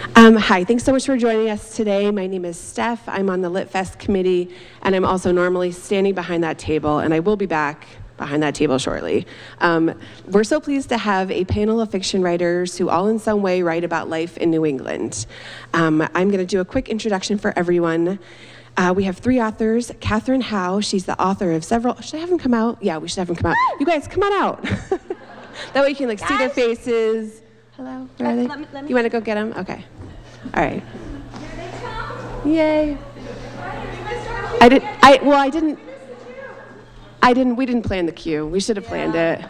Hi, thanks so much for joining us today. My name is Steph. I'm on the Litfest committee, and I'm also normally standing behind that table, and I will be back behind that table shortly. We're so pleased to have a panel of fiction writers who all in some way write about life in New England. I'm going to do a quick introduction for everyone. We have three authors. Catherine Howe, she's the author of several, should I have them come out? Yeah, we should have them come out. You guys, come on out. That way you can see their faces. Hello, where are they? Let me. You want to go get them? Okay. All right. Here they come. Yay. We didn't plan the cue. We should have planned it.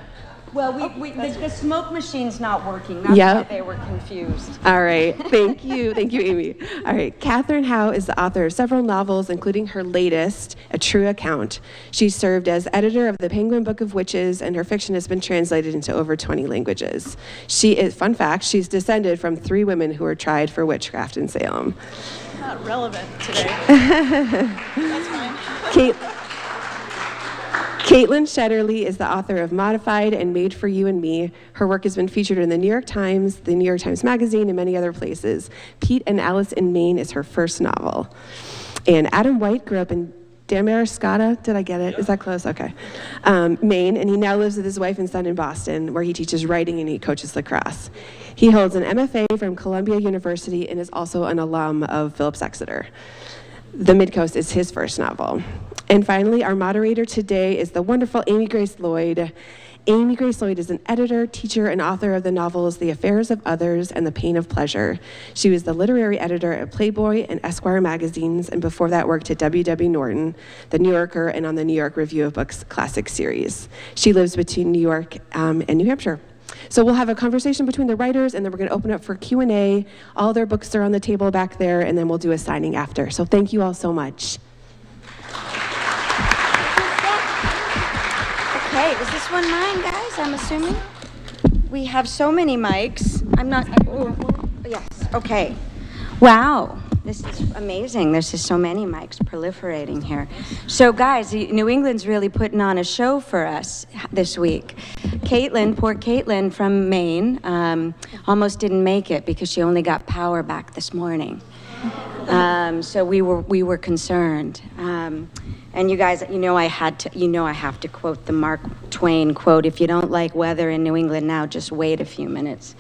Well, the smoke machine's not working. That's why they were confused. All right. Thank you. Thank you, Amy. All right. Catherine Howe is the author of several novels, including her latest, A True Account. She served as editor of the Penguin Book of Witches, and her fiction has been translated into over 20 languages. Fun fact, she's descended from 3 women who were tried for witchcraft in Salem. Not relevant today. That's fine. Caitlin Shetterly is the author of Modified and Made for You and Me. Her work has been featured in the New York Times Magazine, and many other places. Pete and Alice in Maine is her first novel. And Adam White grew up in Damariscotta, did I get it? Is that close? Okay. Maine, and he now lives with his wife and son in Boston, where he teaches writing and he coaches lacrosse. He holds an MFA from Columbia University and is also an alum of Phillips Exeter. The Midcoast is his first novel. And finally, our moderator today is the wonderful Amy Grace Lloyd. Amy Grace Lloyd is an editor, teacher, and author of the novels The Affairs of Others and The Pain of Pleasure. She was the literary editor at Playboy and Esquire magazines, and before that worked at W.W. Norton, The New Yorker, and on the New York Review of Books classic series. She lives between New York and New Hampshire. So we'll have a conversation between the writers, and then we're going to open up for Q&A. All their books are on the table back there, and then we'll do a signing after. So thank you all so much. Okay, is this one mine, guys? I'm assuming? We have so many mics. I'm not... Oh, yes, okay. Wow, this is amazing. There's just so many mics proliferating here. So, guys, New England's really putting on a show for us this week. Poor Caitlin from Maine, almost didn't make it because she only got power back this morning. So we were concerned. And you guys, I have to quote the Mark Twain quote, if you don't like weather in New England now, just wait a few minutes.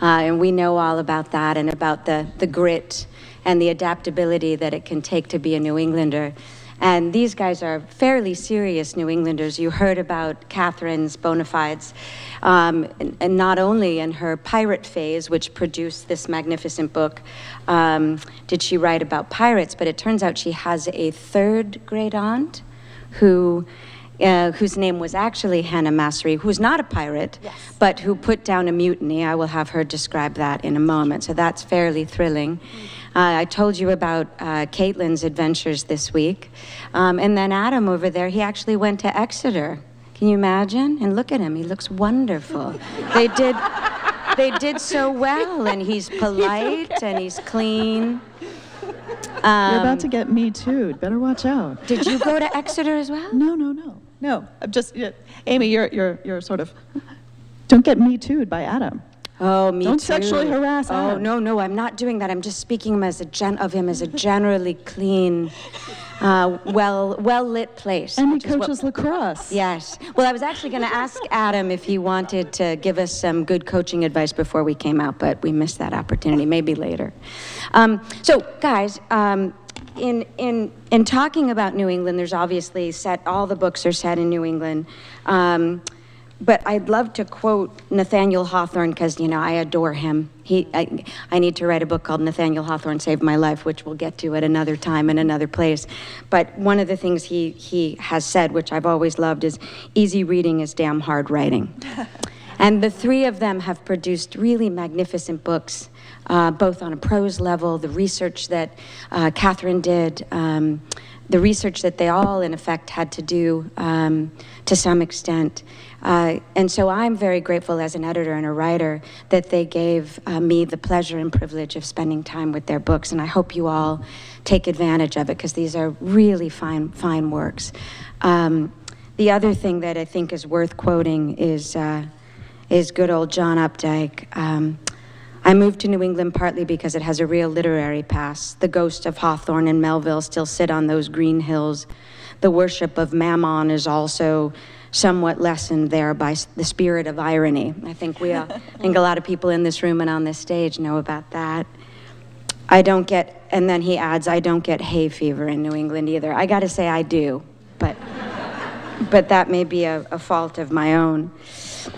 And we know all about that and about the grit and the adaptability that it can take to be a New Englander. And these guys are fairly serious New Englanders. You heard about Catherine's bona fides, and not only in her pirate phase, which produced this magnificent book, did she write about pirates, but it turns out she has a third great aunt whose name was actually Hannah Massery, who's not a pirate, but who put down a mutiny. I will have her describe that in a moment, so that's fairly thrilling. I told you about Caitlin's adventures this week. And then Adam over there, he actually went to Exeter. Can you imagine? And look at him, he looks wonderful. They did so well, and he's polite and he's clean. You're about to get me too. Better watch out. Did you go to Exeter as well? No. I'm just, Amy, you're sort of, don't get me too'd by Adam. Oh, me Don't too. sexually harass Adam. Oh, no, I'm not doing that. I'm just speaking of him as a generally clean, well-lit place. And he coaches lacrosse. Yes. Well, I was actually going to ask Adam if he wanted to give us some good coaching advice before we came out, but we missed that opportunity. Maybe later. So, guys, in talking about New England, there's obviously all the books are set in New England. But I'd love to quote Nathaniel Hawthorne because, I adore him. I need to write a book called Nathaniel Hawthorne Saved My Life, which we'll get to at another time and another place. But one of the things he has said, which I've always loved, is easy reading is damn hard writing. And the three of them have produced really magnificent books, both on a prose level, the research that Catherine did, the research that they all, in effect, had to do to some extent. And so I'm very grateful as an editor and a writer that they gave me the pleasure and privilege of spending time with their books. And I hope you all take advantage of it because these are really fine works. The other thing that I think is worth quoting is good old John Updike. I moved to New England partly because it has a real literary past. The ghosts of Hawthorne and Melville still sit on those green hills. The worship of Mammon is also somewhat lessened there by the spirit of irony. I think I think a lot of people in this room and on this stage know about that. And then he adds, I don't get hay fever in New England either. I gotta say I do, but that may be a fault of my own.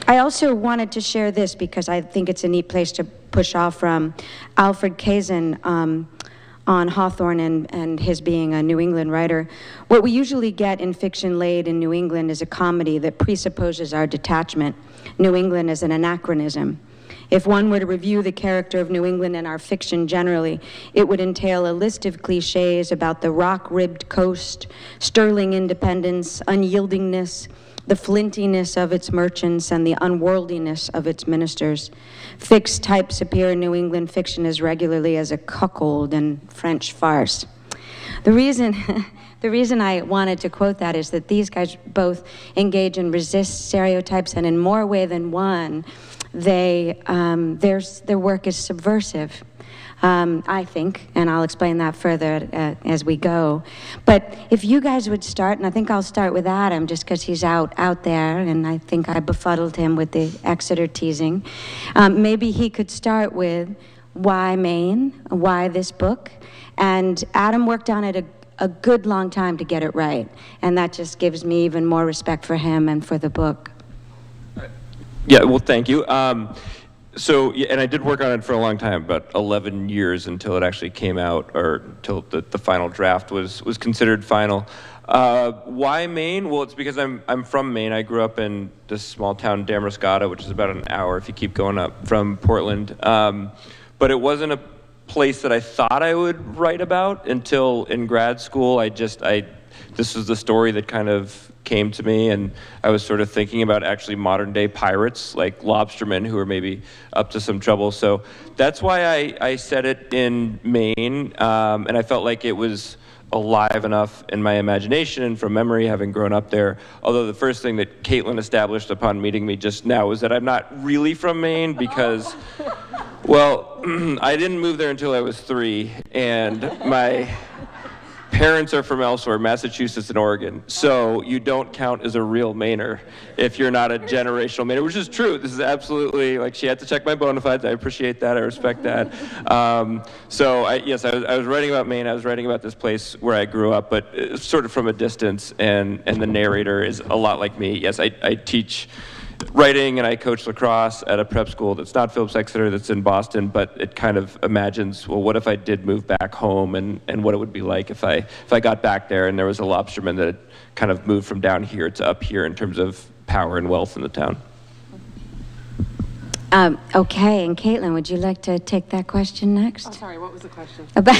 I also wanted to share this because I think it's a neat place to push off from Alfred Kazin on Hawthorne and his being a New England writer. What we usually get in fiction laid in New England is a comedy that presupposes our detachment. New England is an anachronism. If one were to review the character of New England in our fiction generally, it would entail a list of cliches about the rock-ribbed coast, sterling independence, unyieldingness, the flintiness of its merchants, and the unworldliness of its ministers. Fixed types appear in New England fiction as regularly as a cuckold in French farce. The reason I wanted to quote that is that these guys both engage and resist stereotypes, and in more way than one, their work is subversive. I think, and I'll explain that further as we go. But if you guys would start, and I think I'll start with Adam, just because he's out there, and I think I befuddled him with the Exeter teasing. Maybe he could start with why Maine, why this book, and Adam worked on it a good long time to get it right, and that just gives me even more respect for him and for the book. Yeah, well, thank you. So, yeah, and I did work on it for a long time, about 11 years until it actually came out, or until the final draft was considered final. Why Maine? Well, it's because I'm from Maine. I grew up in this small town, Damariscotta, which is about an hour if you keep going up from Portland. But it wasn't a place that I thought I would write about until in grad school. This was the story that kind of came to me, and I was sort of thinking about actually modern day pirates like lobstermen who are maybe up to some trouble. So that's why I set it in Maine, and I felt like it was alive enough in my imagination and from memory, having grown up there. Although the first thing that Caitlin established upon meeting me just now was that I'm not really from Maine because, well, I didn't move there until I was 3, and my parents are from elsewhere, Massachusetts and Oregon, so you don't count as a real Mainer if you're not a generational Mainer, which is true. This is absolutely, like, she had to check my bona fides. I appreciate that. I respect that. So I was writing about Maine. I was writing about this place where I grew up, but sort of from a distance, and the narrator is a lot like me. Yes, I teach writing, and I coach lacrosse at a prep school that's not Phillips Exeter, that's in Boston, but it kind of imagines, well, what if I did move back home, and what it would be like if I got back there and there was a lobsterman that had kind of moved from down here to up here in terms of power and wealth in the town. Okay, and Caitlin, would you like to take that question next? Oh, sorry, what was the question? About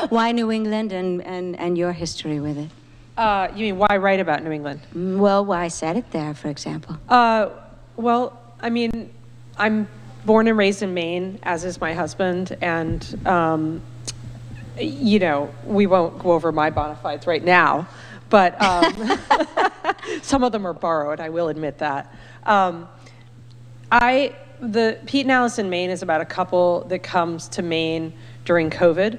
why New England and your history with it? You mean why write about New England? Well, why set it there, for example? Well, I mean, I'm born and raised in Maine, as is my husband, and, we won't go over my bona fides right now, but some of them are borrowed, I will admit that. The Pete and Alice in Maine is about a couple that comes to Maine during COVID,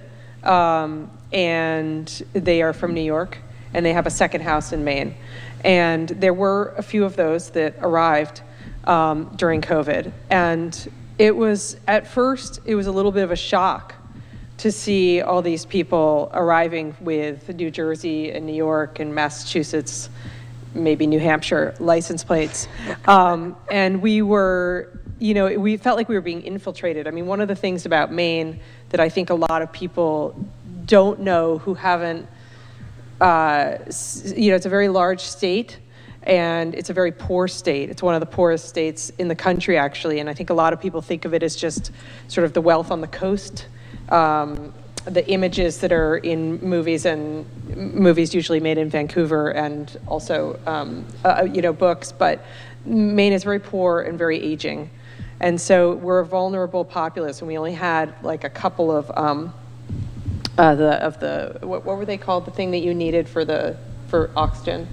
and they are from New York, and they have a second house in Maine. And there were a few of those that arrived during COVID. And at first, it was a little bit of a shock to see all these people arriving with New Jersey and New York and Massachusetts, maybe New Hampshire license plates. And we felt like we were being infiltrated. I mean, one of the things about Maine that I think a lot of people don't know who haven't, it's a very large state, and it's a very poor state. It's one of the poorest states in the country, actually, and I think a lot of people think of it as just sort of the wealth on the coast, the images that are in movies, and movies usually made in Vancouver, and also, books, but Maine is very poor and very aging. And so we're a vulnerable populace, and we only had like a couple of what were they called? The thing that you needed for oxygen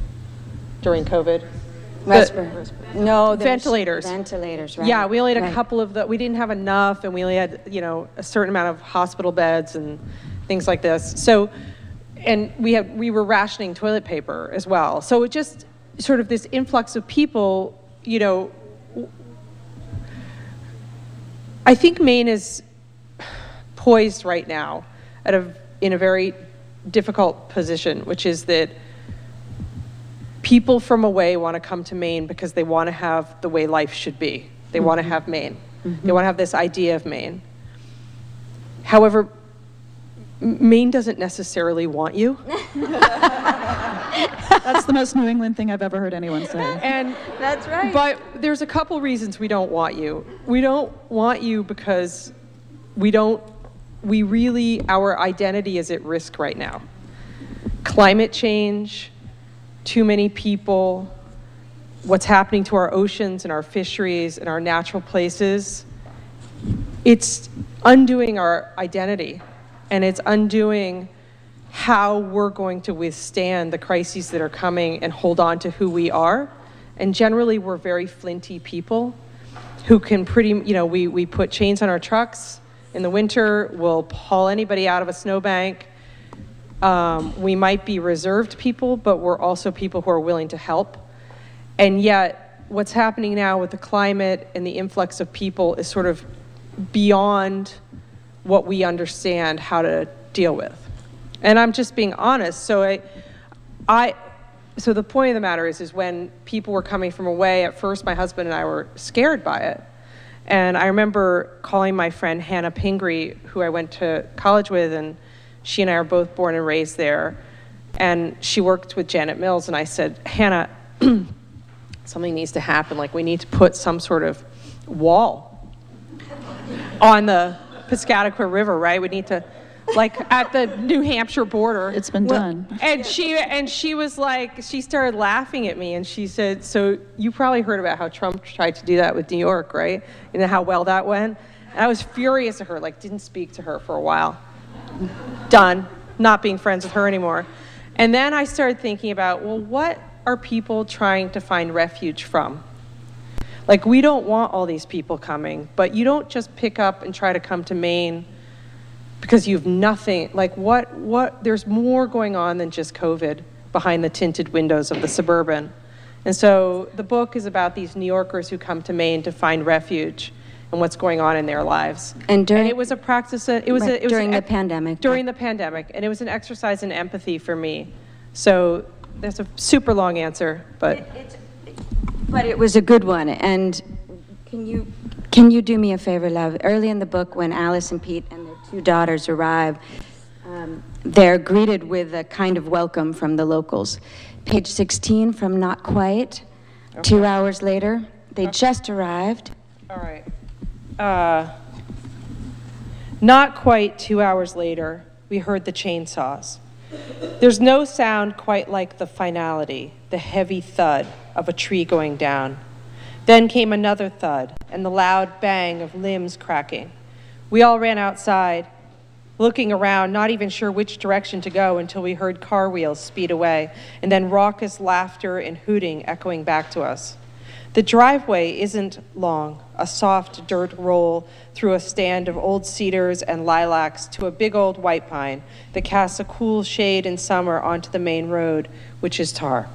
during COVID? No, there's Ventilators. Ventilators, right. Yeah, we only had a Right. couple of we didn't have enough, and we only had, a certain amount of hospital beds and things like this. So, and we were rationing toilet paper as well. So it just sort of this influx of people, I think Maine is poised right now in a very difficult position, which is that people from away want to come to Maine because they want to have the way life should be. They want to have Maine. They want to have this idea of Maine. However, Maine doesn't necessarily want you. That's the most New England thing I've ever heard anyone say. And That's right. But there's a couple reasons we don't want you. We don't want you because our identity is at risk right now. Climate change, too many people, what's happening to our oceans and our fisheries and our natural places, it's undoing our identity, and it's undoing how we're going to withstand the crises that are coming and hold on to who we are. And generally, we're very flinty people who can we put chains on our trucks in the winter, we'll haul anybody out of a snowbank. We might be reserved people, but we're also people who are willing to help. And yet, what's happening now with the climate and the influx of people is sort of beyond what we understand how to deal with. And I'm just being honest. So so the point of the matter is when people were coming from away, at first my husband and I were scared by it. And I remember calling my friend Hannah Pingree, who I went to college with, and she and I are both born and raised there. And she worked with Janet Mills, and I said, Hannah, something needs to happen. Like, we need to put some sort of wall on the Piscataqua River, right? We need to, like, at the New Hampshire border. It's been done. And she was like, she started laughing at me, and she said, so you probably heard about how Trump tried to do that with New York, right? You know how well that went? And I was furious at her, like, didn't speak to her for a while. Done. Not being friends with her anymore. And then I started thinking about, well, what are people trying to find refuge from? Like, we don't want all these people coming, but you don't just pick up and try to come to Maine because you have nothing. Like, what, there's more going on than just COVID behind the tinted windows of the Suburban. And so the book is about these New Yorkers who come to Maine to find refuge and what's going on in their lives. And it was a practice, during the pandemic. During the pandemic, and it was an exercise in empathy for me. So that's a super long answer, but. But it was a good one. And can you do me a favor, love? Early in the book, when Alice and Pete and their two daughters arrive, they're greeted with a kind of welcome from the locals. Page 16 from Not Quite, okay. 2 hours later. They just arrived. All right. Not quite 2 hours later, we heard the chainsaws. There's no sound quite like the finality, the heavy thud of a tree going down. Then came another thud and the loud bang of limbs cracking. We all ran outside, looking around, not even sure which direction to go until we heard car wheels speed away, and then raucous laughter and hooting echoing back to us. The driveway isn't long, a soft dirt roll through a stand of old cedars and lilacs to a big old white pine that casts a cool shade in summer onto the main road, which is tar.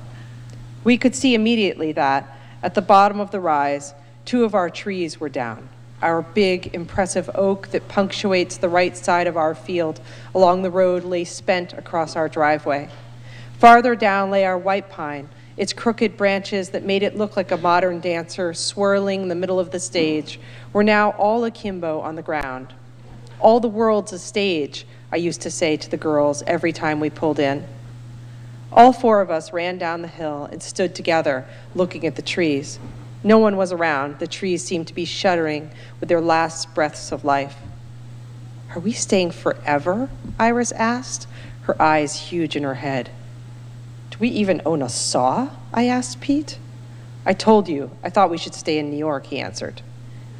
We could see immediately that, at the bottom of the rise, 2 of our trees were down. Our big, impressive oak that punctuates the right side of our field along the road lay spent across our driveway. Farther down lay our white pine, its crooked branches that made it look like a modern dancer swirling in the middle of the stage were now all akimbo on the ground. All the world's a stage, I used to say to the girls every time we pulled in. All 4 of us ran down the hill and stood together, looking at the trees. No one was around. The trees seemed to be shuddering with their last breaths of life. Are we staying forever? Iris asked, her eyes huge in her head. Do we even own a saw? I asked Pete. I told you, I thought we should stay in New York, he answered.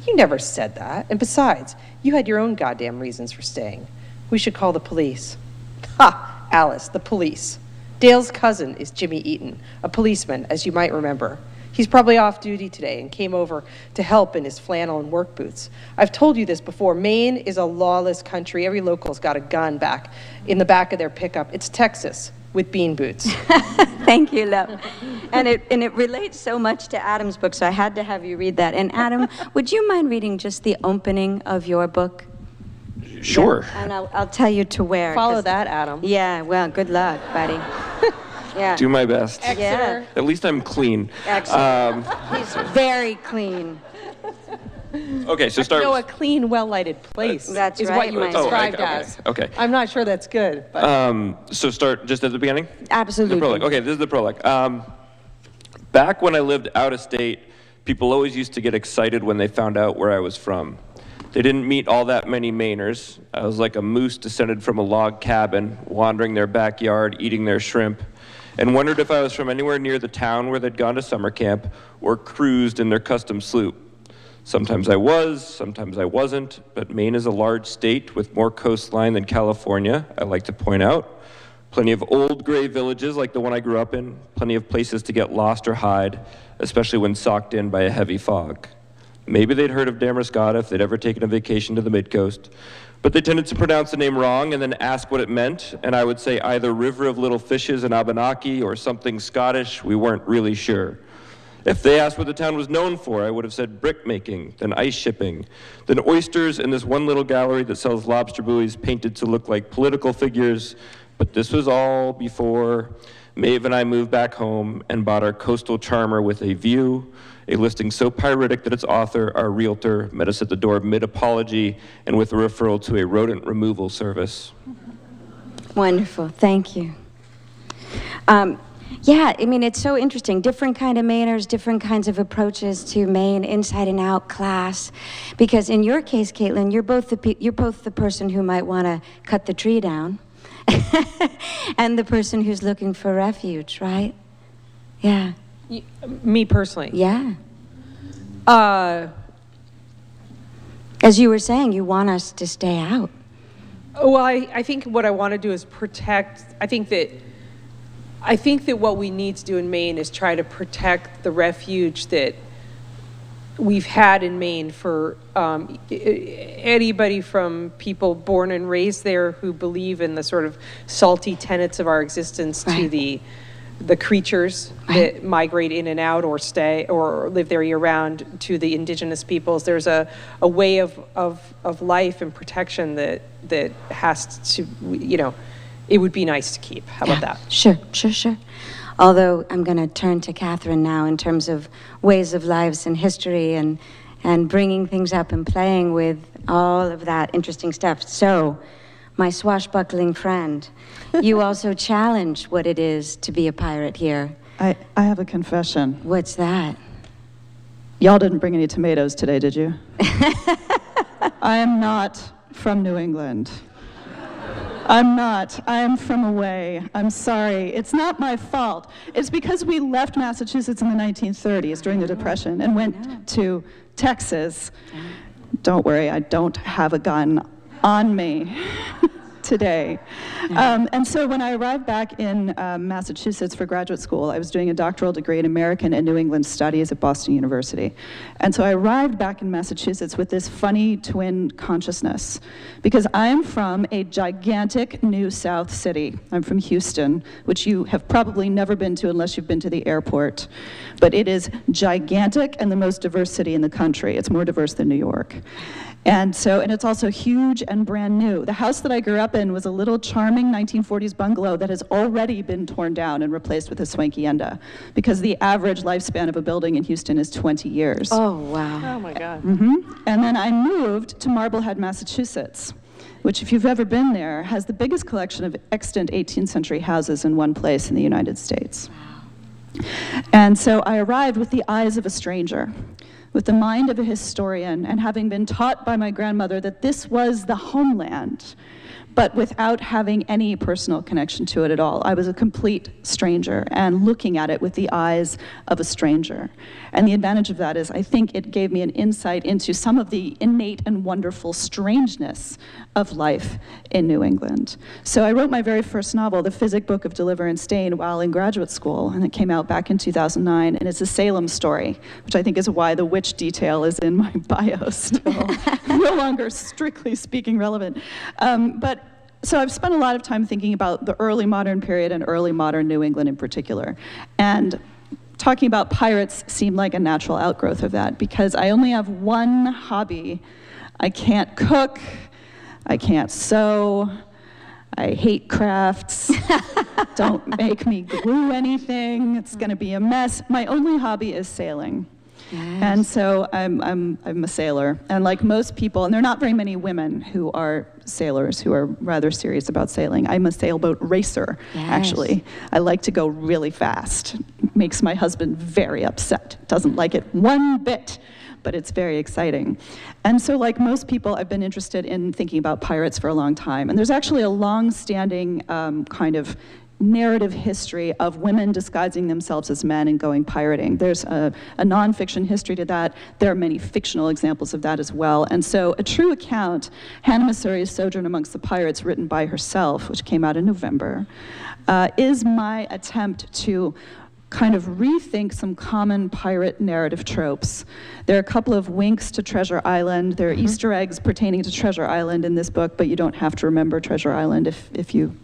You never said that. And besides, you had your own goddamn reasons for staying. We should call the police. Ha, Alice, the police. Dale's cousin is Jimmy Eaton, a policeman, as you might remember. He's probably off duty today and came over to help in his flannel and work boots. I've told you this before. Maine is a lawless country. Every local's got a gun back in the back of their pickup. It's Texas with bean boots. Thank you, love. And it relates so much to Adam's book, so I had to have you read that. And Adam, would you mind reading just the opening of your book? Sure. Yeah. And I'll tell you to where. Follow that, Adam. Yeah, well, good luck, buddy. Yeah. Do my best. Exeter. At least I'm clean. Excellent. He's very clean. Okay, so start. No, a clean, well-lighted place That's is right, what you were Mike. described okay, as. okay. I'm not sure that's good, but So start just at the beginning? Absolutely. The prologue. Okay, this is the prologue. Back when I lived out of state, people always used to get excited when they found out where I was from. They didn't meet all that many Mainers. I was like a moose descended from a log cabin, wandering their backyard, eating their shrimp, and wondered if I was from anywhere near the town where they'd gone to summer camp or cruised in their custom sloop. Sometimes I was, sometimes I wasn't, but Maine is a large state with more coastline than California, I like to point out. Plenty of old gray villages like the one I grew up in, plenty of places to get lost or hide, especially when socked in by a heavy fog. Maybe they'd heard of Damascotta if they'd ever taken a vacation to the mid-coast, but they tended to pronounce the name wrong and then ask what it meant, and I would say either River of Little Fishes in Abenaki or something Scottish. We weren't really sure. If they asked what the town was known for, I would have said brick making, then ice shipping, then oysters and this one little gallery that sells lobster buoys painted to look like political figures. But this was all before Maeve and I moved back home and bought our coastal charmer with a view, a listing so pyritic that its author, our realtor, met us at the door mid-apology and with a referral to a rodent removal service. Wonderful, thank you. Yeah, I mean, it's so interesting. Different kind of Mainers, different kinds of approaches to Maine, inside and out, class. Because in your case, Caitlin, you're both the person who might want to cut the tree down, and the person who's looking for refuge, right? Yeah. me personally. Yeah. As you were saying, you want us to stay out. Well, I think what I want to do is protect. I think that what we need to do in Maine is try to protect the refuge that we've had in Maine for anybody from people born and raised there who believe in the sort of salty tenets of our existence to the creatures that migrate in and out or stay or live there year round, to the indigenous peoples. There's a way of life and protection that has to, it would be nice to keep. How about that? Sure. Although I'm going to turn to Catherine now in terms of ways of lives and history and bringing things up and playing with all of that interesting stuff. So, my swashbuckling friend, you also challenge what it is to be a pirate here. I have a confession. What's that? Y'all didn't bring any tomatoes today, did you? I am not from New England. I'm not. I am from away. I'm sorry. It's not my fault. It's because we left Massachusetts in the 1930s during the Depression and went to Texas. Don't worry, I don't have a gun on me today. And so when I arrived back in Massachusetts for graduate school, I was doing a doctoral degree in American and New England Studies at Boston University. And so I arrived back in Massachusetts with this funny twin consciousness, because I'm from a gigantic new South city. I'm from Houston, which you have probably never been to unless you've been to the airport. But it is gigantic and the most diverse city in the country. It's more diverse than New York. And it's also huge and brand new. The house that I grew up in was a little charming 1940s bungalow that has already been torn down and replaced with a swanky enda, because the average lifespan of a building in Houston is 20 years. Oh, wow. Oh my God. And then I moved to Marblehead, Massachusetts, which, if you've ever been there, has the biggest collection of extant 18th century houses in one place in the United States. Wow. And so I arrived with the eyes of a stranger, with the mind of a historian, and having been taught by my grandmother that this was the homeland. but without having any personal connection to it at all. I was a complete stranger and looking at it with the eyes of a stranger. And the advantage of that is I think it gave me an insight into some of the innate and wonderful strangeness of life in New England. So I wrote my very first novel, The Physic Book of Deliver and Stain, while in graduate school, and it came out back in 2009, and it's a Salem story, which I think is why the witch detail is in my bio still, no longer strictly speaking relevant. So I've spent a lot of time thinking about the early modern period and early modern New England in particular. And talking about pirates seemed like a natural outgrowth of that, because I only have one hobby. I can't cook, I can't sew, I hate crafts, don't make me glue anything, it's gonna be a mess. My only hobby is sailing. Yes. And so I'm a sailor, and like most people, and there are not very many women who are sailors who are rather serious about sailing. I'm a sailboat racer, actually. I like to go really fast. It makes my husband very upset. Doesn't like it one bit, but it's very exciting. And so like most people, I've been interested in thinking about pirates for a long time. And there's actually a long-standing kind of narrative history of women disguising themselves as men and going pirating. There's a nonfiction history to that. There are many fictional examples of that as well. And so a true account, Hannah Masuri's Sojourn Amongst the Pirates, written by herself, which came out in November, is my attempt to kind of rethink some common pirate narrative tropes. There are a couple of winks to Treasure Island. There are Easter eggs pertaining to Treasure Island in this book, but you don't have to remember Treasure Island if you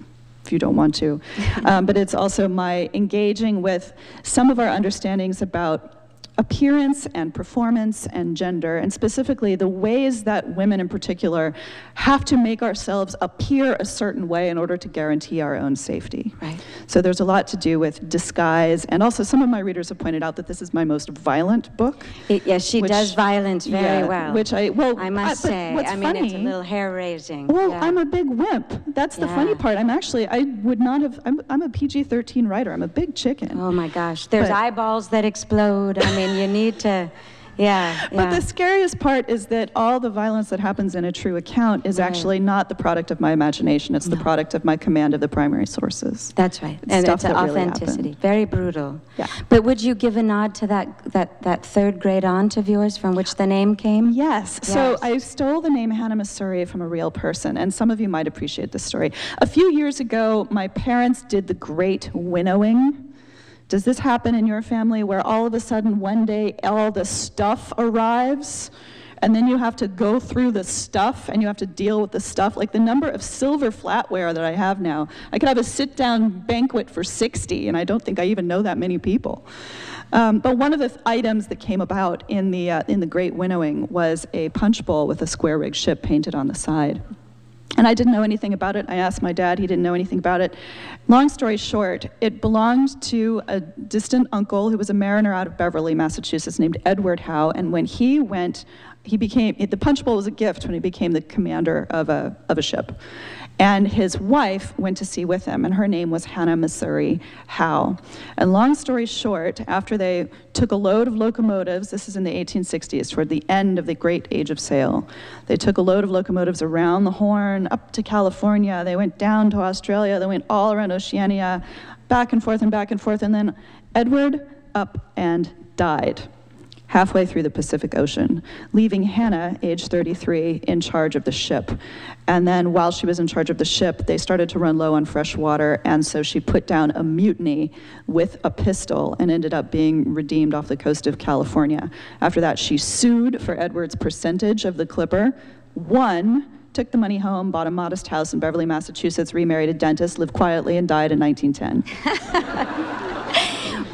don't want to. But it's also my engaging with some of our understandings about appearance and performance and gender, and specifically the ways that women in particular have to make ourselves appear a certain way in order to guarantee our own safety. Right. So there's a lot to do with disguise, and also some of my readers have pointed out that this is my most violent book. Yes, she does violence very well. Which I must say, I mean, it's a little hair-raising. Well, I'm a big wimp. That's the funny part. I'm a PG-13 writer. I'm a big chicken. Oh my gosh, there's eyeballs that explode. I mean, you need to, But the scariest part is that all the violence that happens in a true account is actually not the product of my imagination. It's the product of my command of the primary sources. That's right. And it's authenticity. Really very brutal. Yeah. But would you give a nod to that third grade aunt of yours from which the name came? Yes. So I stole the name Hannah Masuri from a real person, and some of you might appreciate this story. A few years ago, my parents did the great winnowing. Does this happen in your family where all of a sudden one day all the stuff arrives and then you have to go through the stuff and you have to deal with the stuff? Like the number of silver flatware that I have now, I could have a sit-down banquet for 60, and I don't think I even know that many people. But one of the items that came about in the Great Winnowing was a punch bowl with a square-rigged ship painted on the side. And I didn't know anything about it. I asked my dad, he didn't know anything about it. Long story short, it belonged to a distant uncle who was a mariner out of Beverly, Massachusetts, named Edward Howe. And when he went, the punch bowl was a gift when he became the commander of a ship. And his wife went to sea with him, and her name was Hannah Masuri Howe. And long story short, after they took a load of locomotives, this is in the 1860s, toward the end of the great age of sail, they took a load of locomotives around the Horn, up to California, they went down to Australia, they went all around Oceania, back and forth, and then Edward up and died halfway through the Pacific Ocean, leaving Hannah, age 33, in charge of the ship. And then while she was in charge of the ship, they started to run low on fresh water, and so she put down a mutiny with a pistol and ended up being redeemed off the coast of California. After that, she sued for Edward's percentage of the clipper, won, took the money home, bought a modest house in Beverly, Massachusetts, remarried a dentist, lived quietly, and died in 1910.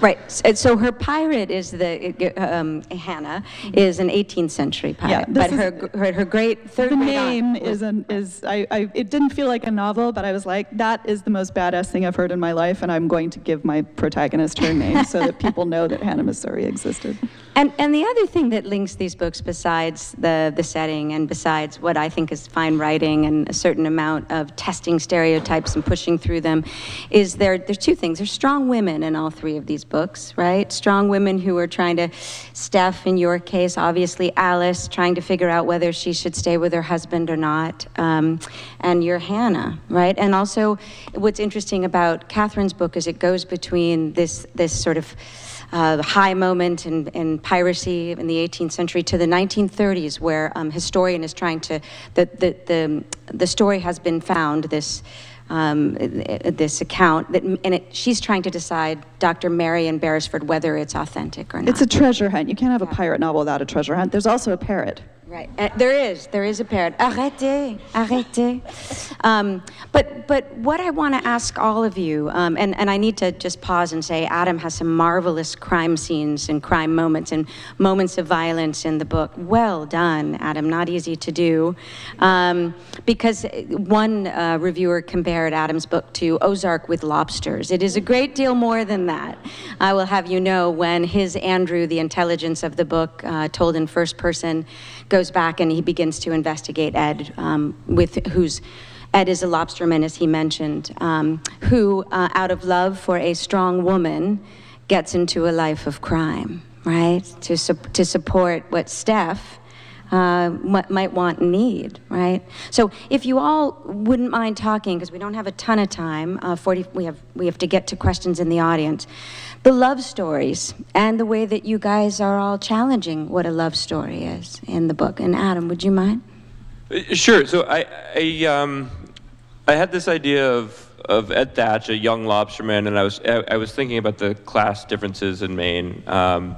Right. So her pirate is Hannah is an 18th century pirate, but her great third grade name it didn't feel like a novel, but I was like, that is the most badass thing I've heard in my life, and I'm going to give my protagonist her name so that people know that Hannah Masuri existed. And the other thing that links these books, besides the setting and besides what I think is fine writing and a certain amount of testing stereotypes and pushing through them, is there's two things. There's strong women in all three of these books, right? Strong women who are trying to, Steph, in your case, obviously Alice, trying to figure out whether she should stay with her husband or not, and you're Hannah, right? And also, what's interesting about Catherine's book is it goes between this sort of high moment in piracy in the 18th century to the 1930s, where historian is trying to, the story has been found, this account, she's trying to decide, Dr. Marion Beresford, whether it's authentic or not. It's a treasure hunt. You can't have a pirate novel without a treasure hunt. There's also a parrot. Right, there is a parrot. Arrêtez, arrêtez. But what I want to ask all of you, and I need to just pause and say, Adam has some marvelous crime scenes and crime moments and moments of violence in the book. Well done, Adam. Not easy to do, because one reviewer compared Adam's book to Ozark with lobsters. It is a great deal more than that. I will have you know, when his Andrew, the intelligence of the book, told in first person, goes back and he begins to investigate Ed, Ed is a lobsterman, as he mentioned, who, out of love for a strong woman, gets into a life of crime, right? To support what Steph might want and need, right? So if you all wouldn't mind talking, because we don't have a ton of time, we have to get to questions in the audience. The love stories and the way that you guys are all challenging what a love story is in the book. And Adam, would you mind? Sure. So I had this idea of Ed Thatch, a young lobsterman, and I was thinking about the class differences in Maine,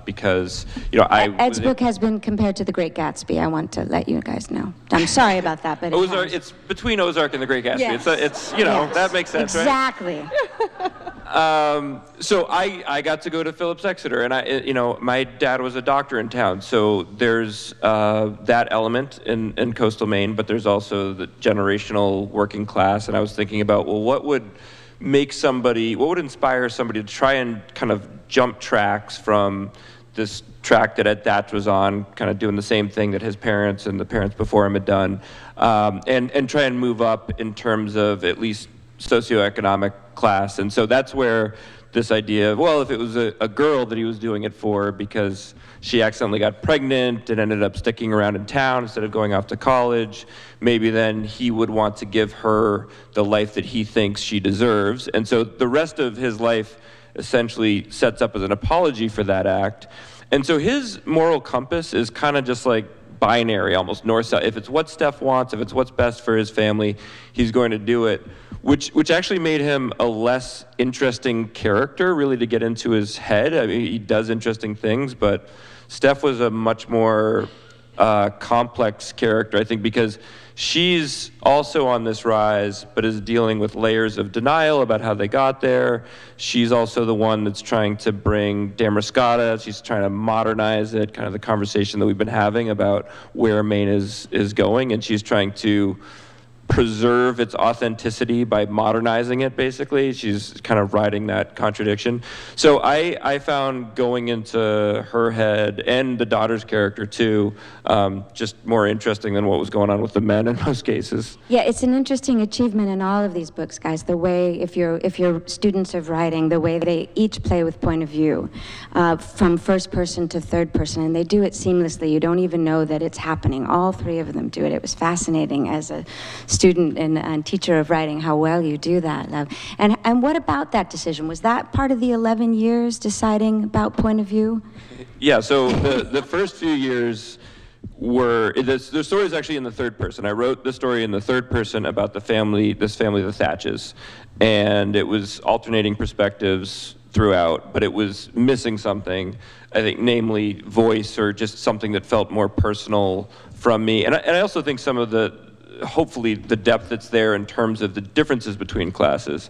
because Ed's book has been compared to The Great Gatsby. I want to let you guys know. I'm sorry about that, but Ozark, it's between Ozark and The Great Gatsby. Yes. It's yes. That makes sense, exactly. Right? So I got to go to Phillips Exeter, and my dad was a doctor in town, so there's that element in coastal Maine, but there's also the generational working class, and I was thinking about, well, what would inspire somebody to try and kind of jump tracks from this track that Ed Thatch was on, kind of doing the same thing that his parents and the parents before him had done, and try and move up in terms of at least socioeconomic class. And so that's where this idea of, well, if it was a girl that he was doing it for because she accidentally got pregnant and ended up sticking around in town instead of going off to college, maybe then he would want to give her the life that he thinks she deserves. And so the rest of his life essentially sets up as an apology for that act. And so his moral compass is kind of just like binary, almost north-south. If it's what Steph wants, if it's what's best for his family, he's going to do it, which actually made him a less interesting character, really, to get into his head. I mean, he does interesting things, but Steph was a much more complex character, I think, because she's also on this rise, but is dealing with layers of denial about how they got there. She's also the one that's trying to bring Damariscotta. She's trying to modernize it, kind of the conversation that we've been having about where Maine is going, and she's trying to preserve its authenticity by modernizing it, basically. She's kind of riding that contradiction. So I found going into her head, and the daughter's character too, just more interesting than what was going on with the men in most cases. Yeah, it's an interesting achievement in all of these books, guys, the way, if you're students of writing, the way they each play with point of view, from first person to third person, and they do it seamlessly. You don't even know that it's happening. All three of them do it. It was fascinating as a student and teacher of writing how well you do that, Love. And what about that decision? Was that part of the 11 years deciding about point of view? Yeah, so the first few years were, the story is actually in the third person. I wrote the story in the third person about this family, the Thatches, and it was alternating perspectives throughout, but it was missing something, I think, namely voice, or just something that felt more personal from me. And I also think some of hopefully the depth that's there in terms of the differences between classes.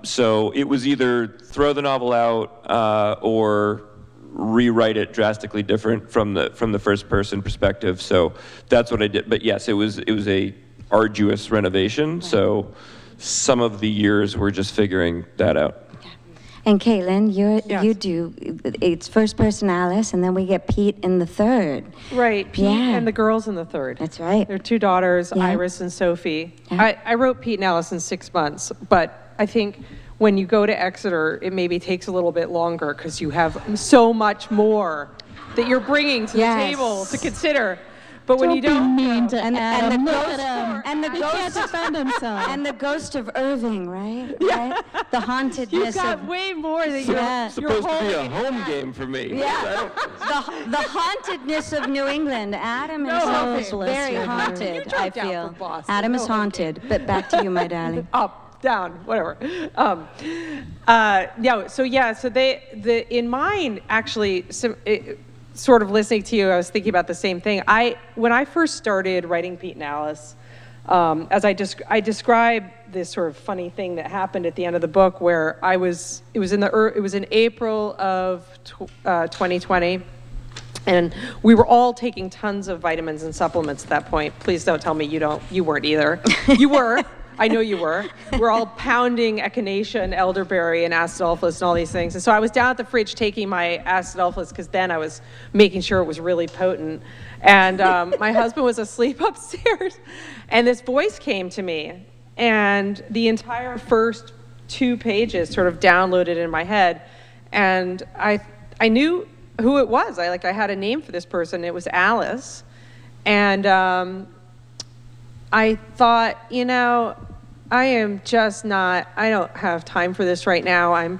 So it was either throw the novel out or rewrite it drastically different from the first person perspective. So that's what I did. But yes, it was a arduous renovation. So some of the years were just figuring that out. And Caitlin, Yes. you do, it's first person Alice, and then we get Pete in the third. Right, Pete Yeah. and the girls in the third. That's right. Their two daughters, Yeah. Iris and Sophie. Yeah. I wrote Pete and Alice in 6 months, but I think when you go to Exeter, it maybe takes a little bit longer because you have so much more that you're bringing to the table to consider. But when you don't, be mean to And Adam. the Look ghost, at him. and the He ghost can't defend himself. and the ghost of Irving, right? Right? The hauntedness you've got of way more than Yeah. you're Supposed to be a holding. home game for me. the hauntedness of New England. Adam himself is bless very your heart. haunted, You I dropped out feel. for Boston. Adam is No haunted. But back to you, my darling. Up, down, whatever. So in mine, actually, sort of listening to you, I was thinking about the same thing. When I first started writing Pete and Alice, as I describe this sort of funny thing that happened at the end of the book, where it was in April of 2020. And we were all taking tons of vitamins and supplements at that point. Please don't tell me you weren't either. You were. I know you were. We're all pounding echinacea and elderberry and acidophilus and all these things. And so I was down at the fridge taking my acidophilus because then I was making sure it was really potent. And my husband was asleep upstairs. And this voice came to me. And the entire first 2 pages sort of downloaded in my head. And I knew who it was. I had a name for this person. It was Alice. And I thought, I don't have time for this right now. I'm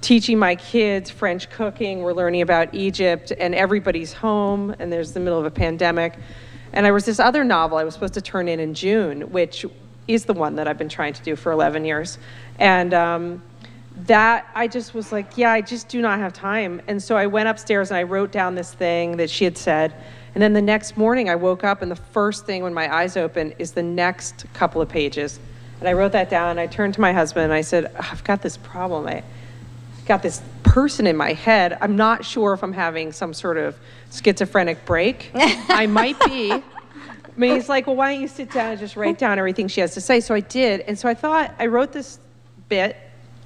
teaching my kids French cooking. We're learning about Egypt, and everybody's home, and there's the middle of a pandemic. And there was this other novel I was supposed to turn in June, which is the one that I've been trying to do for 11 years. And that I just was like, I just do not have time. And so I went upstairs and I wrote down this thing that she had said. And then the next morning I woke up and the first thing when my eyes open is the next couple of pages. And I wrote that down and I turned to my husband and I said, I've got this problem. I've got this person in my head. I'm not sure if I'm having some sort of schizophrenic break. I might be. I mean, he's like, well, why don't you sit down and just write down everything she has to say? So I did. And so I wrote this bit,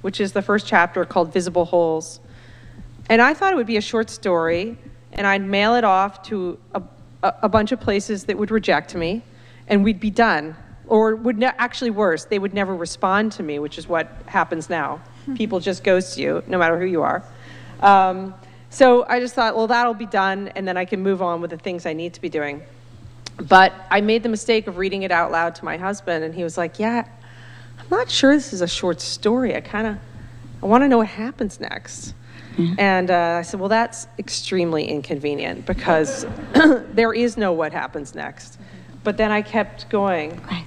which is the first chapter called Visible Holes. And I thought it would be a short story, and I'd mail it off to a bunch of places that would reject me, and we'd be done. Or actually worse, they would never respond to me, which is what happens now. People just ghost you, no matter who you are. So I just thought, well, that'll be done, and then I can move on with the things I need to be doing. But I made the mistake of reading it out loud to my husband, and he was like, I'm not sure this is a short story. I want to know what happens next. Mm-hmm. And I said, well, that's extremely inconvenient because there is no what happens next. But then I kept going. Right.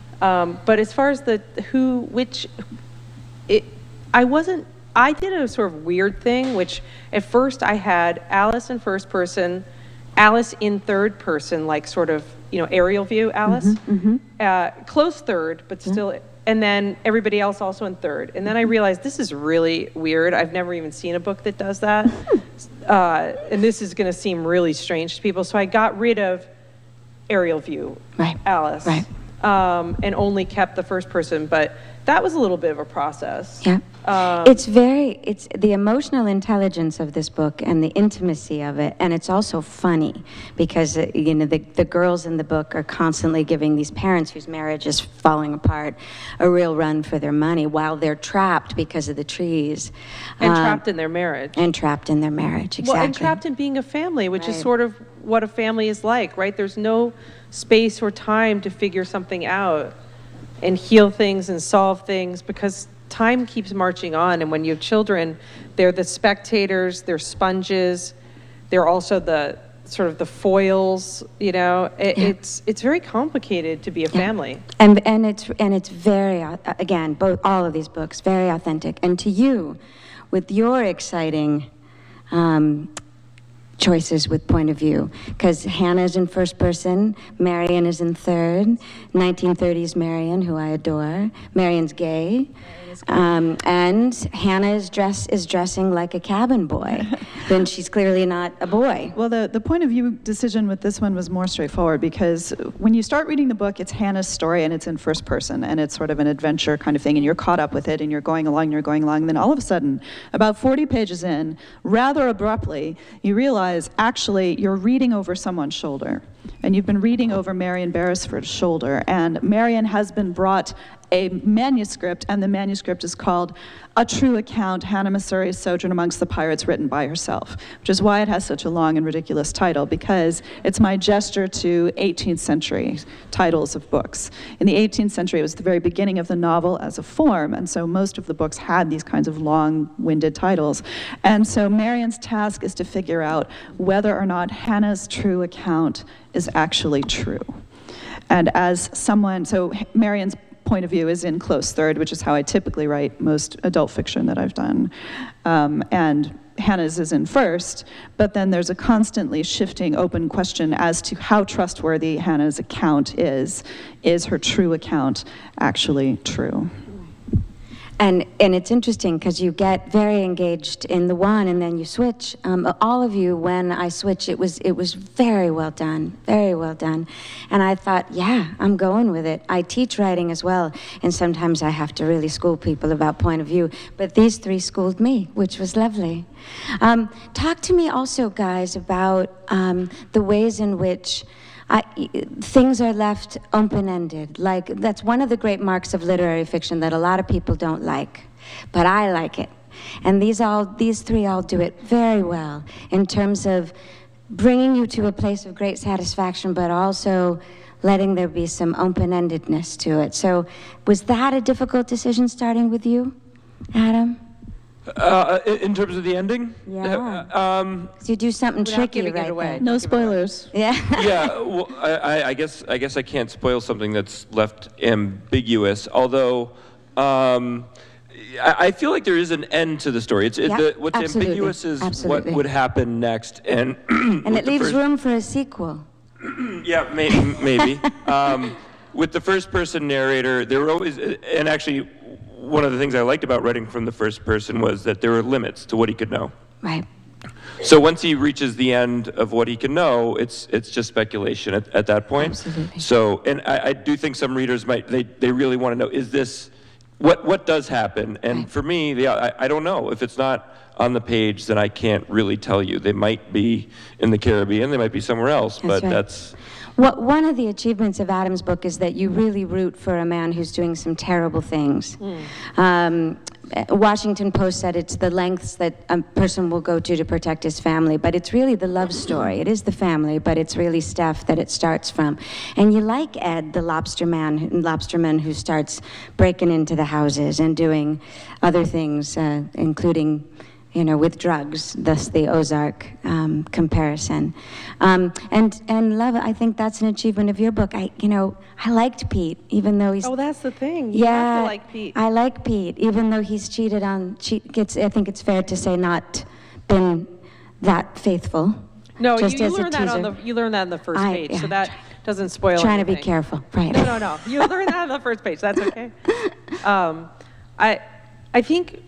But as far as I did a sort of weird thing, which at first I had Alice in first person, Alice in third person, like sort of, aerial view Alice, close third, but still, and then everybody else also in third. And then I realized this is really weird. I've never even seen a book that does that. And this is going to seem really strange to people. So I got rid of aerial view Alice, and only kept the first person, but that was a little bit of a process. Yeah. It's the emotional intelligence of this book and the intimacy of it, and it's also funny because the girls in the book are constantly giving these parents whose marriage is falling apart a real run for their money while they're trapped because of the trees. And trapped in their marriage. Exactly. Well, and trapped in being a family, which is Right. sort of what a family is like, right? There's no space or time to figure something out and heal things and solve things because time keeps marching on. And when you have children, they're the spectators, they're sponges, they're also the sort of the foils, it's very complicated to be a family. And it's very, again, all of these books, very authentic. And to you, with your exciting choices with point of view, because Hannah's in first person, Marion is in third, 1930s Marion, who I adore. Marion's gay. And Hannah is dressing like a cabin boy. Then she's clearly not a boy. Well, the point of view decision with this one was more straightforward because when you start reading the book, it's Hannah's story and it's in first person and it's sort of an adventure kind of thing and you're caught up with it and you're going along, and then all of a sudden, about 40 pages in, rather abruptly, you realize actually you're reading over someone's shoulder. And you've been reading over Marion Beresford's shoulder, and Marion has been brought a manuscript, and the manuscript is called A True Account, Hannah Masuri's Sojourn Amongst the Pirates, written by herself, which is why it has such a long and ridiculous title, because it's my gesture to 18th century titles of books. In the 18th century, it was the very beginning of the novel as a form, and so most of the books had these kinds of long-winded titles. And so Marion's task is to figure out whether or not Hannah's true account is actually true. And as someone, so Marion's point of view is in close third, which is how I typically write most adult fiction that I've done. And Hannah's is in first, but then there's a constantly shifting open question as to how trustworthy Hannah's account is. Is her true account actually true? And it's interesting because you get very engaged in the one and then you switch. All of you, when I switch, it was very well done, very well done. And I thought, yeah, I'm going with it. I teach writing as well, and sometimes I have to really school people about point of view. But these three schooled me, which was lovely. Talk to me also, guys, about the ways in which things are left open-ended. Like, that's one of the great marks of literary fiction that a lot of people don't like, but I like it. And these three all do it very well in terms of bringing you to a place of great satisfaction, but also letting there be some open-endedness to it. So was that a difficult decision starting with you, Adam? In terms of the ending? Yeah. So you do something Without tricky giving it right away. there. No spoilers. Yeah. Yeah, well, I guess I can't spoil something that's left ambiguous. Although I feel like there is an end to the story. What's absolutely, ambiguous is absolutely. what would happen next, and And it leaves room for a sequel. Yeah, maybe. With the first-person narrator, there were always, and actually, one of the things I liked about writing from the first person was that there were limits to what he could know. Right. So once he reaches the end of what he can know, it's just speculation at that point. Absolutely. So, and I do think some readers they really want to know, is this, what does happen? And Right. for me, I don't know. If it's not on the page, then I can't really tell you. They might be in the Caribbean, they might be somewhere else, but right. that's... One of the achievements of Adam's book is that you really root for a man who's doing some terrible things. Washington Post said it's the lengths that a person will go to protect his family, but it's really the love story. It is the family, but it's really Steph that it starts from. And you like Ed, the lobsterman who starts breaking into the houses and doing other things, including, with drugs, thus the Ozark comparison. And love, I think that's an achievement of your book. I liked Pete, even though he's... Oh, that's the thing. You have to like Pete. I like Pete, even though he's cheated on, I think it's fair to say not been that faithful. No, just you as a learn that teaser. you learn that on the first page, yeah, so that doesn't spoil Trying to be anything. careful, right. No. You learn that on the first page. That's okay. I think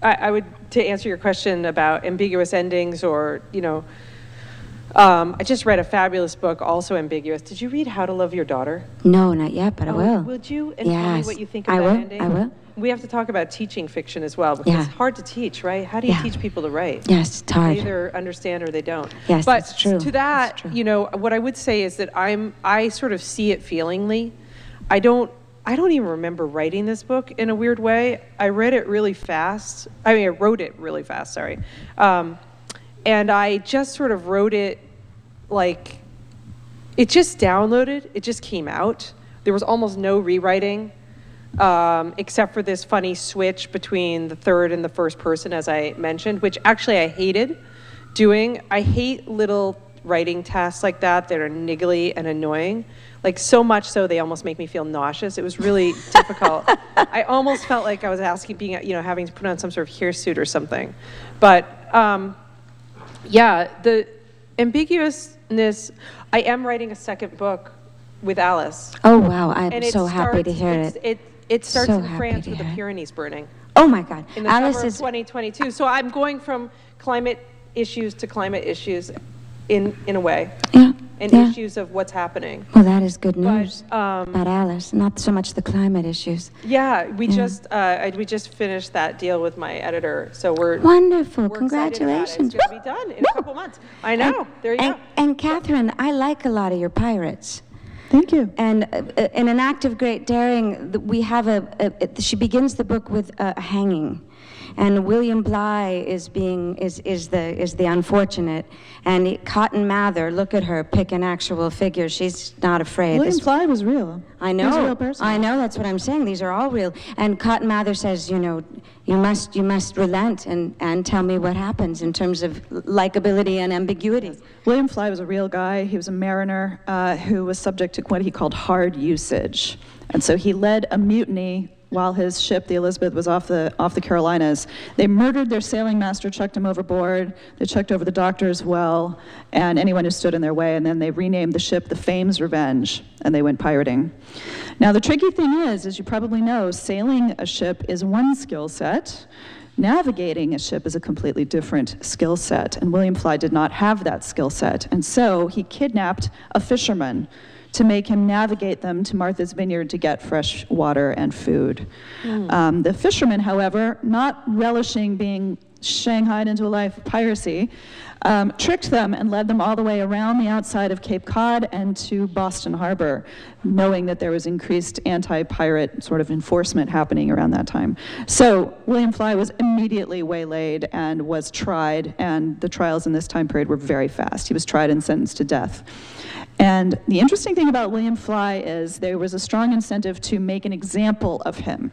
I would, to answer your question about ambiguous endings or, I just read a fabulous book, also ambiguous. Did you read How to Love Your Daughter? No, not yet, but I will. Would you? And tell me Yes, what you think of I that will, ending? I will. We have to talk about teaching fiction as well, because Yeah. it's hard to teach, right? How do you Yeah. teach people to write? Yes, it's hard. They either understand or they don't. Yes, but that's true. to that, That's true. what I would say is that I sort of see it feelingly. I don't even remember writing this book in a weird way. I read it really fast. I wrote it really fast, sorry. And I just sort of wrote it like, it just downloaded, it just came out. There was almost no rewriting, except for this funny switch between the third and the first person, as I mentioned, which actually I hated doing. I hate little writing tasks like that are niggly and annoying. Like, so much so they almost make me feel nauseous. It was really difficult. I almost felt like I was having to put on some sort of hirsute or something. But the ambiguousness. I am writing a second book with Alice. Oh, wow, I'm And so happy to hear it. It starts So in happy France to with the hear it. Pyrenees burning Oh my God, in the Alice summer of is, 2022. So I'm going from climate issues to climate issues in a way, yeah, and yeah. issues of what's happening. Well, that is good But, news about Alice, not so much the climate issues. Yeah, we just finished that deal with my editor, so we're Wonderful, we're excited about it. congratulations. It's going to be done in a couple months. I know. There you go. And Catherine, I like a lot of your pirates. Thank you. And in an act of great daring, we have she begins the book with a hanging. And William Bligh is the unfortunate, and Cotton Mather, look at her, pick an actual figure. She's not afraid. William Bligh was real. I know. He was a real person. I know. That's what I'm saying. These are all real. And Cotton Mather says, you know, you must relent and tell me what happens in terms of likability and ambiguity. William Bligh was a real guy. He was a mariner who was subject to what he called hard usage, and so he led a mutiny. While his ship, the Elizabeth, was off the Carolinas, they murdered their sailing master, chucked him overboard. They chucked over the doctor as well, and anyone who stood in their way. And then they renamed the ship the Fame's Revenge, and they went pirating. Now, the tricky thing is, as you probably know, sailing a ship is one skill set. Navigating a ship is a completely different skill set, and William Bligh did not have that skill set. And so he kidnapped a fisherman to make him navigate them to Martha's Vineyard to get fresh water and food. The fisherman, however, not relishing being shanghaied into a life of piracy, tricked them and led them all the way around the outside of Cape Cod and to Boston Harbor, knowing that there was increased anti-pirate sort of enforcement happening around that time. So William Bligh was immediately waylaid and was tried, and the trials in this time period were very fast. He was tried and sentenced to death. And the interesting thing about William Bligh is there was a strong incentive to make an example of him,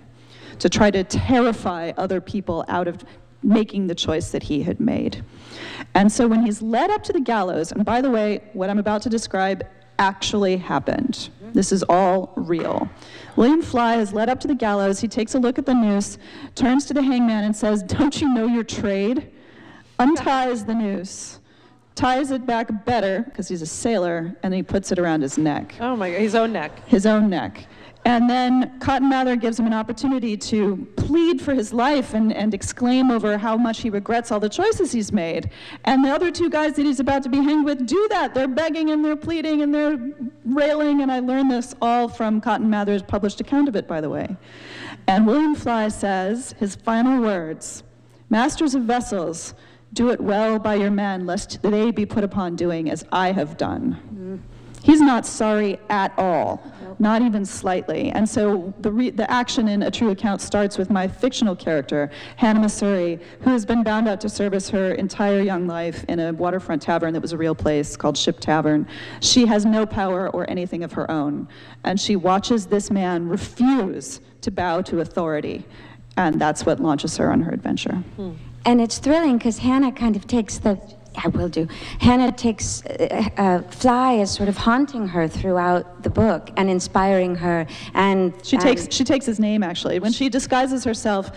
to try to terrify other people out of making the choice that he had made. And so when he's led up to the gallows, and by the way, what I'm about to describe actually happened. This is all real. William Bligh is led up to the gallows. He takes a look at the noose, turns to the hangman and says, "Don't you know your trade?" Unties the noose, ties it back better, because he's a sailor, and he puts it around his neck. Oh my God, his own neck. His own neck. And then Cotton Mather gives him an opportunity to plead for his life and exclaim over how much he regrets all the choices he's made. And the other two guys that he's about to be hanged with do that. They're begging and they're pleading and they're railing, and I learned this all from Cotton Mather's published account of it, by the way. And William Bligh says, his final words, "Masters of vessels, do it well by your men, lest they be put upon doing as I have done." He's not sorry at all, not even slightly. And so the action in A True Account starts with my fictional character, Hannah Masuri, who has been bound out to service her entire young life in a waterfront tavern that was a real place called Ship Tavern. She has no power or anything of her own, and she watches this man refuse to bow to authority, and that's what launches her on her adventure. And it's thrilling because Hannah kind of takes Hannah takes Bligh as sort of haunting her throughout the book and inspiring her. And she takes his name, actually. When she disguises herself,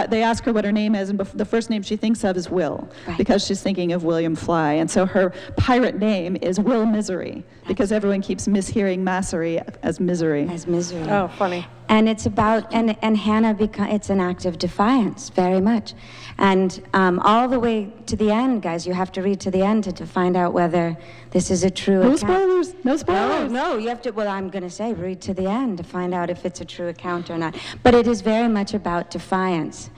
they ask her what her name is, and the first name she thinks of is Will, because she's thinking of William Bligh. And so her pirate name is Will Misery, because everyone keeps mishearing Massery as Misery. As Misery. Oh, funny. And it's about, and Hannah, it's an act of defiance, very much. And all the way to the end, guys, you have to read to the end to find out whether this is a true account. Spoilers, no spoilers. No, you have to, well, I'm going to say read to the end to find out if it's a true account or not. But it is very much about defiance.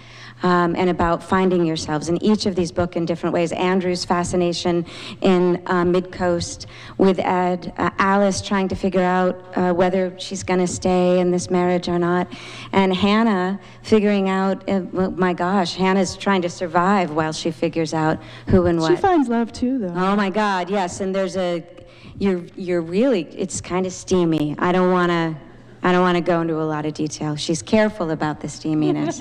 And about finding yourselves in each of these books in different ways. Andrew's fascination in Mid-Coast with Ed, Alice trying to figure out whether she's going to stay in this marriage or not, and Hannah figuring out, my gosh, Hannah's trying to survive while she figures out who and what. She finds love too, though. Oh my God, yes, and there's you're really, it's kind of steamy. I don't want to go into a lot of detail. She's careful about the steaminess.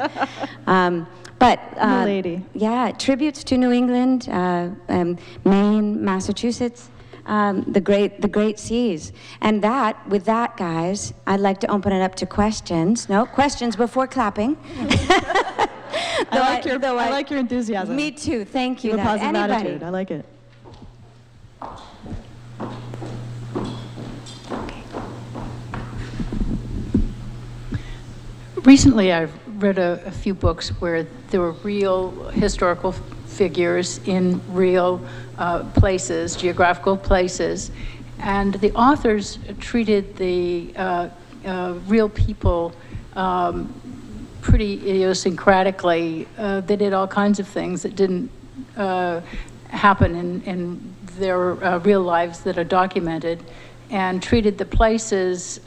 Milady. Yeah, tributes to New England, Maine, Massachusetts, the great seas. And with that, guys, I'd like to open it up to questions. No, questions before clapping. I like your enthusiasm. Me too, thank you. You have a positive Anybody? attitude, I like it. Recently, I've read a few books where there were real historical figures in real places, geographical places, and the authors treated the real people pretty idiosyncratically. They did all kinds of things that didn't happen in their real lives that are documented. and treated the places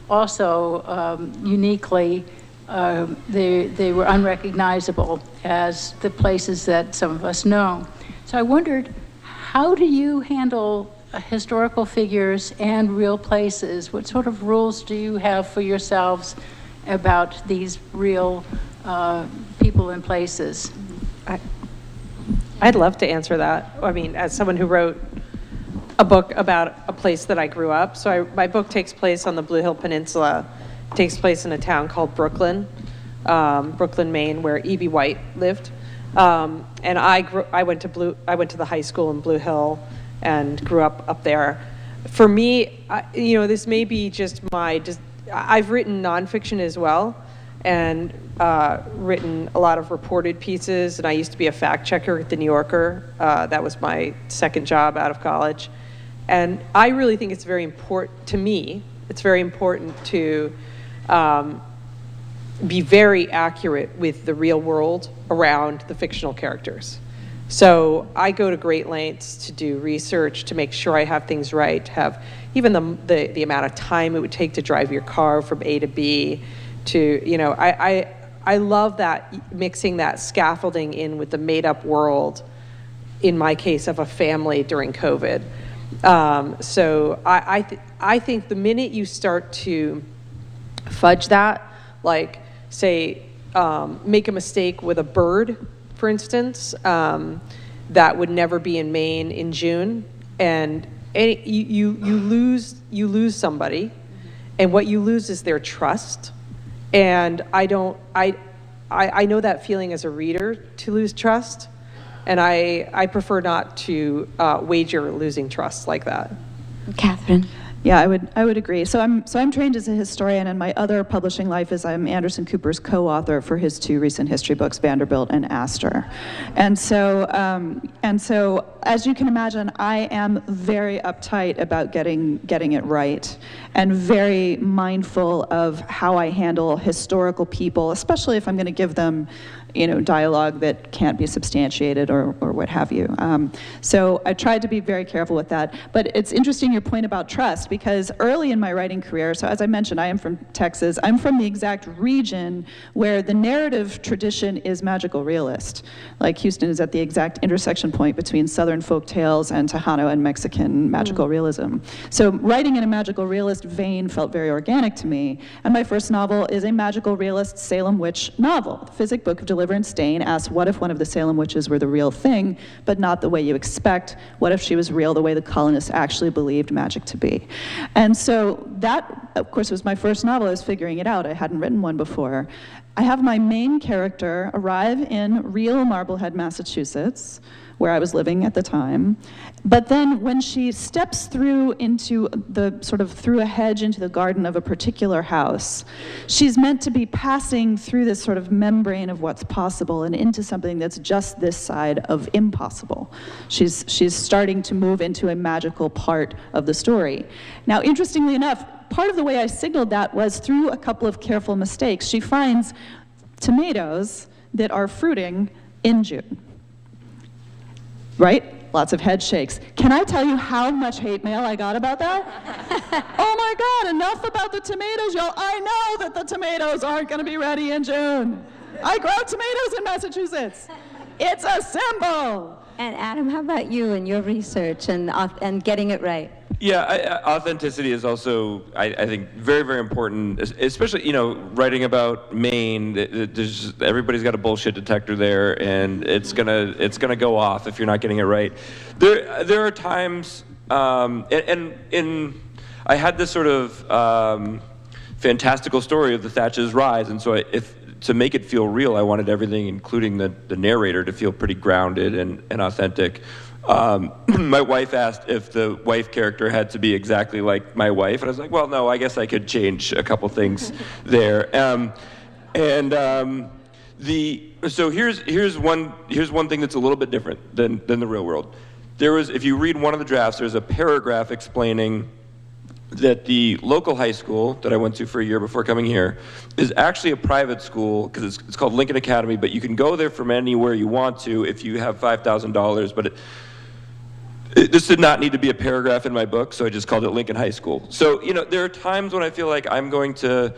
also uniquely. They were unrecognizable as the places that some of us know. So I wondered, how do you handle historical figures and real places? What sort of rules do you have for yourselves about these real people and places? I'd love to answer that. I mean, as someone who wrote a book about a place that I grew up. So my book takes place on the Blue Hill Peninsula. It takes place in a town called Brooklyn, Maine, where E.B. White lived. And I went to the high school in Blue Hill and grew up there. For me, this may be just I've written nonfiction as well, and written a lot of reported pieces, and I used to be a fact checker at the New Yorker. That was my second job out of college. And I really think it's very important, to me, it's very important to be very accurate with the real world around the fictional characters. So I go to great lengths to do research, to make sure I have things right, have even the amount of time it would take to drive your car from A to B, to, I love that, mixing that scaffolding in with the made-up world, in my case, of a family during COVID. So I think the minute you start to fudge that, like, say, make a mistake with a bird, for instance, that would never be in Maine in June, and you lose somebody, and what you lose is their trust. And I know that feeling as a reader, to lose trust, and I prefer not to wager losing trust like that. Catherine. Yeah, I would agree. So I'm trained as a historian, and my other publishing life is I'm Anderson Cooper's co-author for his 2 recent history books, Vanderbilt and Astor. And so as you can imagine, I am very uptight about getting it right, and very mindful of how I handle historical people, especially if I'm going to give them dialogue that can't be substantiated or what have you. So I tried to be very careful with that. But it's interesting your point about trust, because early in my writing career, so as I mentioned, I am from Texas. I'm from the exact region where the narrative tradition is magical realist. Like, Houston is at the exact intersection point between Southern folk tales and Tejano and Mexican magical realism. So writing in a magical realist vein felt very organic to me. And my first novel is a magical realist Salem witch novel. The Physic Book of Deliverance Dane asks, what if one of the Salem witches were the real thing, but not the way you expect? What if she was real the way the colonists actually believed magic to be? And so that, of course, was my first novel. I was figuring it out. I hadn't written one before. I have my main character arrive in real Marblehead, Massachusetts, where I was living at the time. But then when she steps through through a hedge into the garden of a particular house, she's meant to be passing through this sort of membrane of what's possible and into something that's just this side of impossible. She's starting to move into a magical part of the story. Now, interestingly enough, part of the way I signaled that was through a couple of careful mistakes. She finds tomatoes that are fruiting in June. Right? Lots of head shakes. Can I tell you how much hate mail I got about that? Oh my God, enough about the tomatoes, y'all. I know that the tomatoes aren't going to be ready in June. I grow tomatoes in Massachusetts. It's a symbol. And Adam, how about you and your research and getting it right? Yeah, authenticity is also, I think, very, very important, especially, writing about Maine. Everybody's got a bullshit detector there, and it's gonna go off if you're not getting it right. There are times, I had this sort of fantastical story of the Thatches rise, and so to make it feel real, I wanted everything, including the narrator, to feel pretty grounded and authentic. My wife asked if the wife character had to be exactly like my wife, and I was like, well, no, I guess I could change a couple things there. So here's one thing that's a little bit different than the real world. If you read one of the drafts, there's a paragraph explaining that the local high school that I went to for a year before coming here is actually a private school, because it's called Lincoln Academy, but you can go there from anywhere you want to if you have $5,000. But This did not need to be a paragraph in my book, so I just called it Lincoln High School. So, there are times when I feel like I'm going to,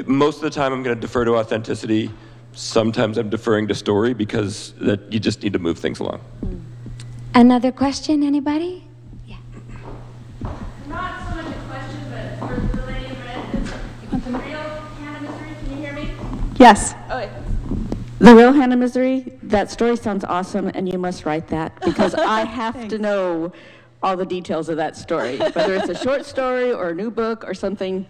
most of the time I'm going to defer to authenticity. Sometimes I'm deferring to story because that you just need to move things along. Another question, anybody? Yeah. Not so much a question, but for the lady in red, the real Hannah, Missouri, can you hear me? Yes. Okay. The Real Hannah, Missouri, that story sounds awesome, and you must write that, because I have to know all the details of that story, whether it's a short story or a new book or something.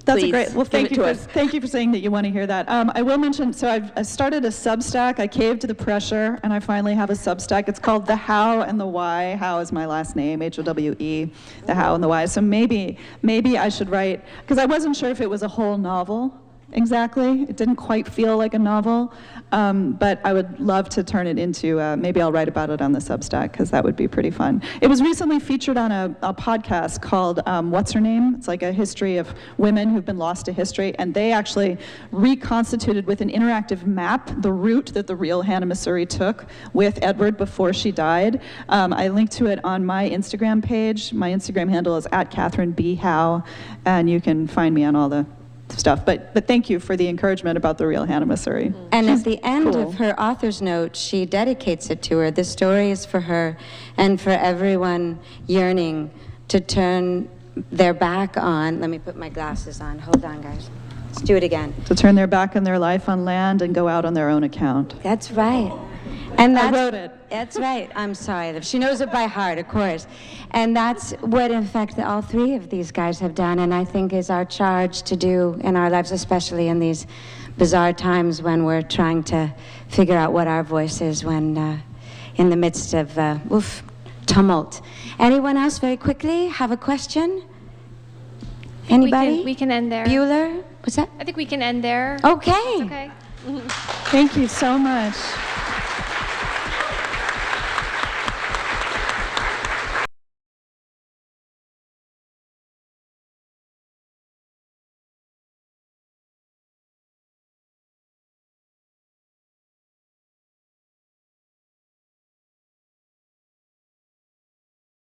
That's Please, great. Well, give it to us. thank you for saying that you want to hear that. I will mention, so I started a Substack. I caved to the pressure, and I finally have a Substack. It's called The How and the Why. How is my last name, Howe, The How and the Why. So maybe I should write, because I wasn't sure if it was a whole novel. Exactly. It didn't quite feel like a novel, but I would love to turn it into, maybe I'll write about it on the Substack, because that would be pretty fun. It was recently featured on a podcast called What's Her Name? It's like a history of women who've been lost to history, and they actually reconstituted with an interactive map the route that the real Hannah, Missouri took with Edward before she died. I linked to it on my Instagram page. My Instagram handle is @KatherineB.Howe, and you can find me on all the stuff, but thank you for the encouragement about the real Hannah, Missouri. And She's at the end cool. of her author's note, she dedicates it to her. The story is for her and for everyone yearning to turn their back on. Let me put my glasses on. Hold on, guys. Let's do it again. To turn their back on their life on land and go out on their own account. That's right. And I that's, wrote it. That's right. I'm sorry. She knows it by heart, of course. And that's what, in fact, all three of these guys have done, and I think is our charge to do in our lives, especially in these bizarre times when we're trying to figure out what our voice is when in the midst of tumult. Anyone else, very quickly, have a question? Anybody? We can end there. Bueller? What's that? I think we can end there. Okay. Okay. Thank you so much.